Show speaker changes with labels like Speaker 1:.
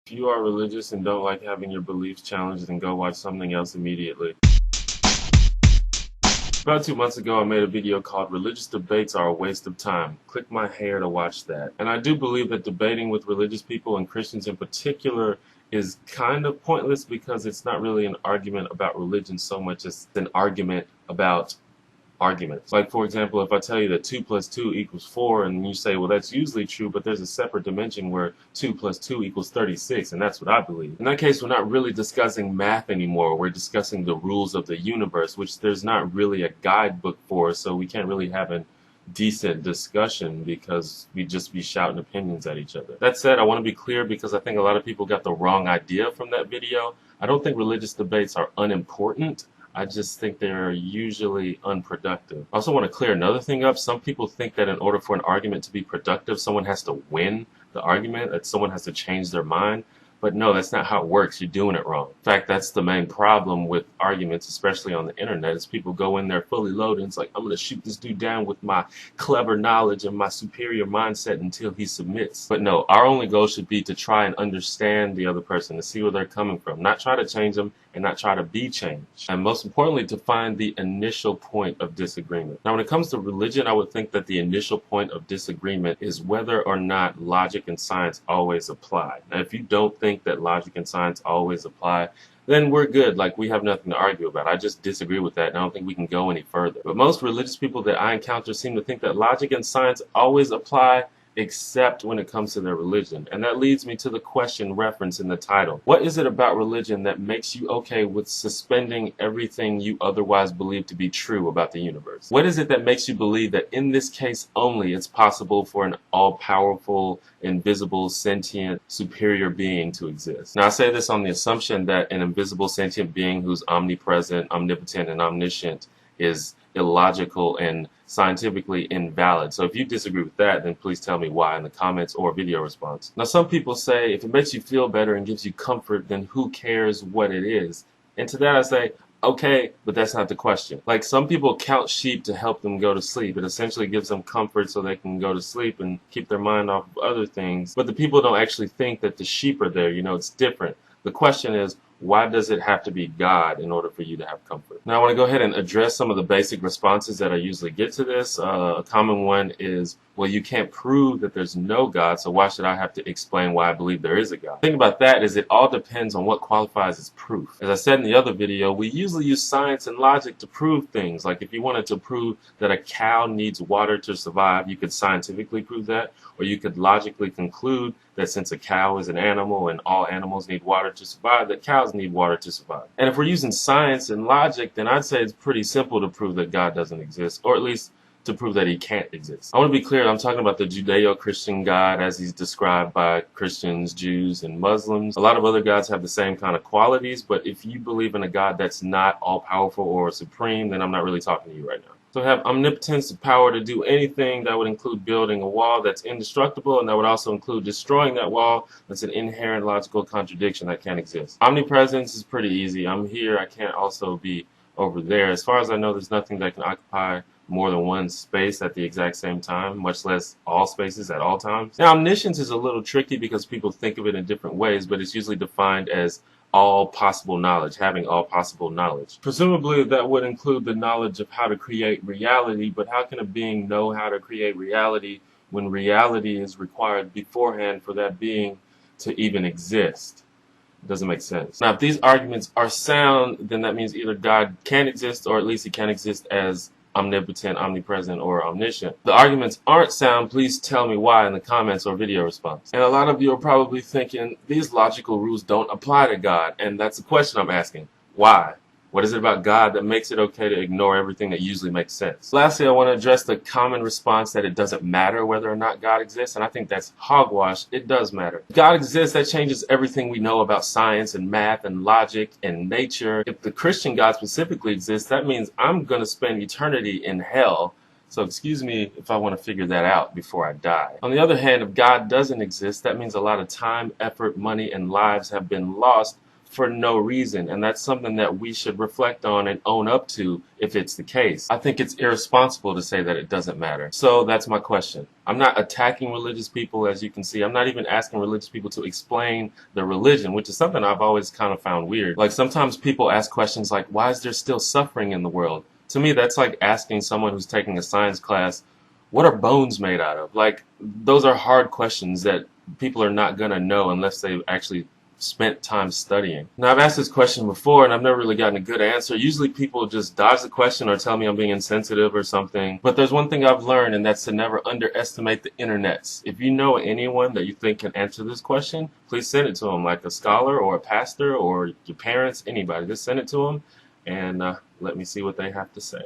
Speaker 1: If you are religious and don't like having your beliefs challenged, then go watch something else immediately. About 2 months ago, I made a video called Religious Debates Are a Waste of Time. Click my hair to watch that. And I do believe that debating with religious people and Christians in particular is kind of pointless because it's not really an argument about religion so much as an argument about arguments. Like, for example, if I tell you that 2 plus 2 equals 4, and you say, well, that's usually true, but there's a separate dimension where 2 plus 2 equals 36, and that's what I believe. In that case, we're not really discussing math anymore. We're discussing the rules of the universe, which there's not really a guidebook for, so we can't really have a decent discussion because we just be shouting opinions at each other. That said, I want to be clear because I think a lot of people got the wrong idea from that video. I don't think religious debates are unimportant. I just think they're usually unproductive. I also want to clear another thing up. Some people think that in order for an argument to be productive, someone has to win the argument, that someone has to change their mind. But no, that's not how it works. You're doing it wrong. In fact, that's the main problem with arguments, especially on the internet, is people go in there fully loaded and it's like, I'm going to shoot this dude down with my clever knowledge and my superior mindset until he submits. But no, our only goal should be to try and understand the other person, to see where they're coming from, not try to change them and not try to be changed. And most importantly, to find the initial point of disagreement. Now, when it comes to religion, I would think that the initial point of disagreement is whether or not logic and science always apply. Now, if you don't think that logic and science always apply, then we're good. Like, we have nothing to argue about. I just disagree with that, and I don't think we can go any further. But most religious people that I encounter seem to think that logic and science always apply, except when it comes to their religion. And that leads me to the question referenced in the title. What is it about religion that makes you okay with suspending everything you otherwise believe to be true about the universe? What is it that makes you believe that in this case only it's possible for an all-powerful, invisible, sentient, superior being to exist? Now, I say this on the assumption that an invisible, sentient being who's omnipresent, omnipotent, and omniscient is illogical and scientifically invalid. So if you disagree with that, then please tell me why in the comments or video response. Now, some people say if it makes you feel better and gives you comfort, then who cares what it is? And to that I say, okay, but that's not the question. Like, some people count sheep to help them go to sleep. It essentially gives them comfort so they can go to sleep and keep their mind off of other things. But the people don't actually think that the sheep are there. You know, it's different. The question is, why does it have to be God in order for you to have comfort? Now, I want to go ahead and address some of the basic responses that I usually get to this. A common one is, well, you can't prove that there's no God, so why should I have to explain why I believe there is a God? The thing about that is it all depends on what qualifies as proof. As I said in the other video, we usually use science and logic to prove things. Like, if you wanted to prove that a cow needs water to survive, you could scientifically prove that, or you could logically conclude that since a cow is an animal and all animals need water to survive, that cows need water to survive. And if we're using science and logic, then I'd say it's pretty simple to prove that God doesn't exist, or at least to prove that he can't exist. I want to be clear, I'm talking about the Judeo-Christian God as he's described by Christians, Jews, and Muslims. A lot of other gods have the same kind of qualities, but if you believe in a God that's not all-powerful or supreme, then I'm not really talking to you right now. So have omnipotence, the power to do anything. That would include building a wall that's indestructible, and that would also include destroying that wall. That's an inherent logical contradiction that can't exist. Omnipresence is pretty easy. I'm here, I can't also be over there. As far as I know, there's nothing that can occupy more than one space at the exact same time, much less all spaces at all times. Now, omniscience is a little tricky because people think of it in different ways, but it's usually defined as all possible knowledge, having all possible knowledge. Presumably that would include the knowledge of how to create reality, but how can a being know how to create reality when reality is required beforehand for that being to even exist? It doesn't make sense. Now, if these arguments are sound, then that means either God can exist, or at least he can exist as omnipotent, omnipresent, or omniscient. The arguments aren't sound, please tell me why in the comments or video response. And a lot of you are probably thinking, these logical rules don't apply to God, and that's the question I'm asking. Why? What is it about God that makes it okay to ignore everything that usually makes sense? Lastly, I want to address the common response that it doesn't matter whether or not God exists, and I think that's hogwash. It does matter. If God exists, that changes everything we know about science and math and logic and nature. If the Christian God specifically exists, that means I'm going to spend eternity in hell. So excuse me if I want to figure that out before I die. On the other hand, if God doesn't exist, that means a lot of time, effort, money, and lives have been lost for no reason, and that's something that we should reflect on and own up to if it's the case. I think it's irresponsible to say that it doesn't matter. So that's my question. I'm not attacking religious people, as you can see. I'm not even asking religious people to explain their religion, which is something I've always kind of found weird. Like sometimes people ask questions like, why is there still suffering in the world? To me, that's like asking someone who's taking a science class, what are bones made out of? Like, those are hard questions that people are not going to know unless they've actually spent time studying. Now, I've asked this question before and I've never really gotten a good answer. Usually people just dodge the question or tell me I'm being insensitive or something. But there's one thing I've learned, and that's to never underestimate the internets. If you know anyone that you think can answer this question, please send it to them, like a scholar or a pastor or your parents, anybody. Just send it to them and let me see what they have to say.